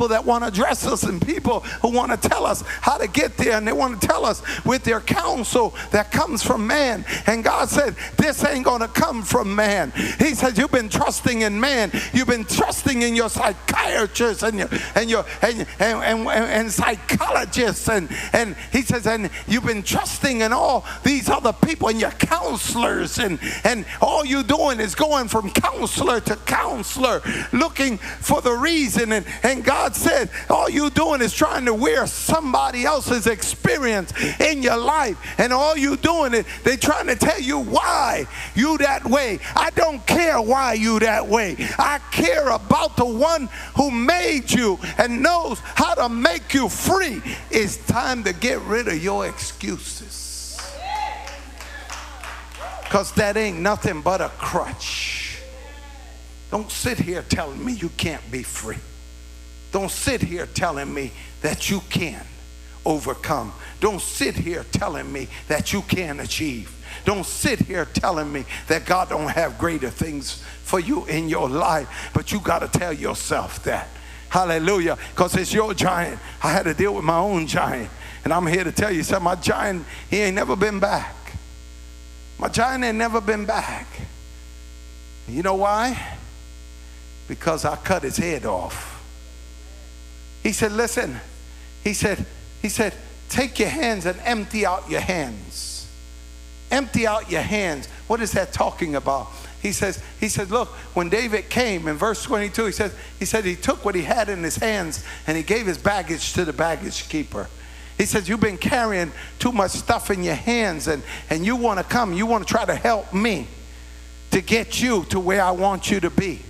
people that want to address us and people who want to tell us how to get there, and they want to tell us with their counsel that comes from man. And God said, this ain't going to come from man. He said, you've been trusting in man. You've been trusting in your psychiatrists and psychologists, and he says, and you've been trusting in all these other people and your counselors, and all you're doing is going from counselor to counselor looking for the reason, and God said all you're doing is trying to wear somebody else's experience in your life, and all you're doing is they're trying to tell you why you that way. I don't care why you that way. I care about the one who made you and knows how to make you free. It's time to get rid of your excuses, because that ain't nothing but a crutch. Don't sit here telling me you can't be free. Don't sit here telling me that you can overcome. Don't sit here telling me that you can achieve. Don't sit here telling me that God don't have greater things for you in your life. But you got to tell yourself that. Hallelujah. Because it's your giant. I had to deal with my own giant. And I'm here to tell you something. My giant, he ain't never been back. My giant ain't never been back. You know why? Because I cut his head off. He said, listen. He said, take your hands and empty out your hands. Empty out your hands. What is that talking about? He says, look, when David came in verse 22, he said he took what he had in his hands and he gave his baggage to the baggage keeper. He says, you've been carrying too much stuff in your hands, and you want to come, you want to try to help me to get you to where I want you to be.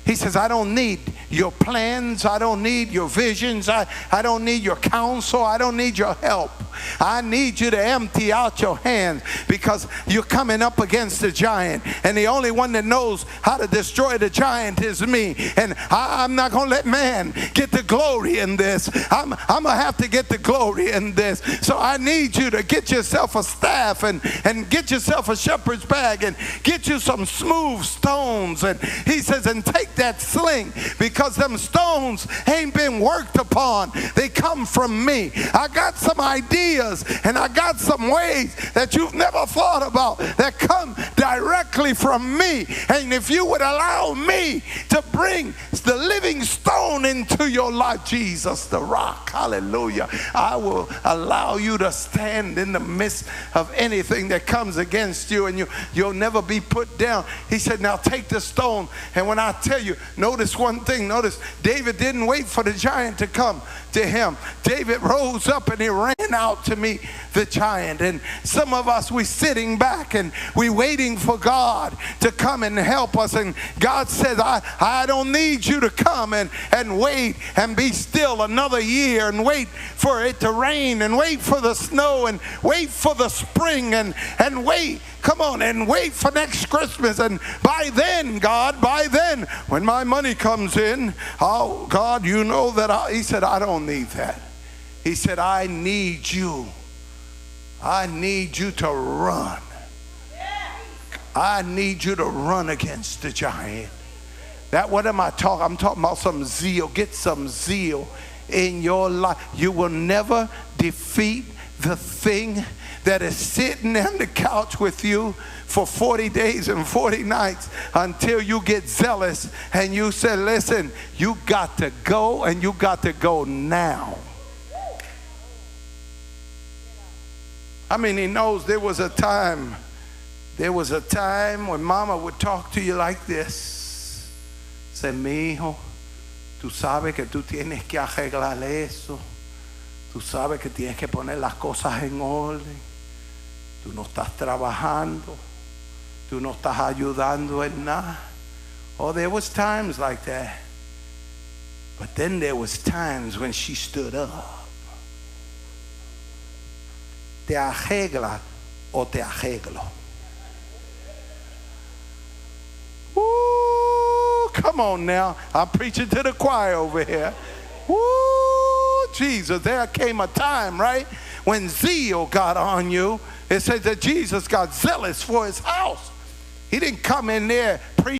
He says, I don't need your plans. I don't need your visions. I don't need your counsel. I don't need your help. I need you to empty out your hands, because you're coming up against the giant. And the only one that knows how to destroy the giant is me. And I'm not going to let man get the glory in this. I'm going to have to get the glory in this. So I need you to get yourself a staff and get yourself a shepherd's bag and get you some smooth stones. And he says, and take that sling, because them stones ain't been worked upon. They come from me. I got some ideas and I got some ways that you've never thought about that come directly from me. And if you would allow me to bring the living stone into your life, Jesus the rock, hallelujah, I will allow you to stand in the midst of anything that comes against you, and you'll never be put down. He said, now take the stone. And when I tell you, notice one thing. Notice David didn't wait for the giant to come to him. David rose up and he ran out to meet the giant. And some of us, we sitting back and we waiting for God to come and help us. And God says, I don't need you to come and wait and be still another year and wait for it to rain and wait for the snow and wait for the spring and wait. Come on, and wait for next Christmas. And by then, God, when my money comes in, oh, God, you know that he said, I don't need that. He said, I need you. I need you to run. I need you to run against the giant. That, what am I talking? I'm talking about some zeal. Get some zeal in your life. You will never defeat the thing that is sitting on the couch with you for 40 days and 40 nights until you get zealous and you say, listen, you got to go, and you got to go now. I mean, he knows there was a time when mama would talk to you like this. Say, mi hijo, tú sabes que tú tienes que arreglar eso. Tú sabes que tienes que poner las cosas en orden. Tú no estás trabajando. Tú no estás ayudando en nada. Oh, there was times like that. But then there was times when she stood up. Te arregla o te arreglo. Woo, come on now. I'm preaching to the choir over here. Woo, Jesus, there came a time, right, when zeal got on you. It says that Jesus got zealous for his house. He didn't come in there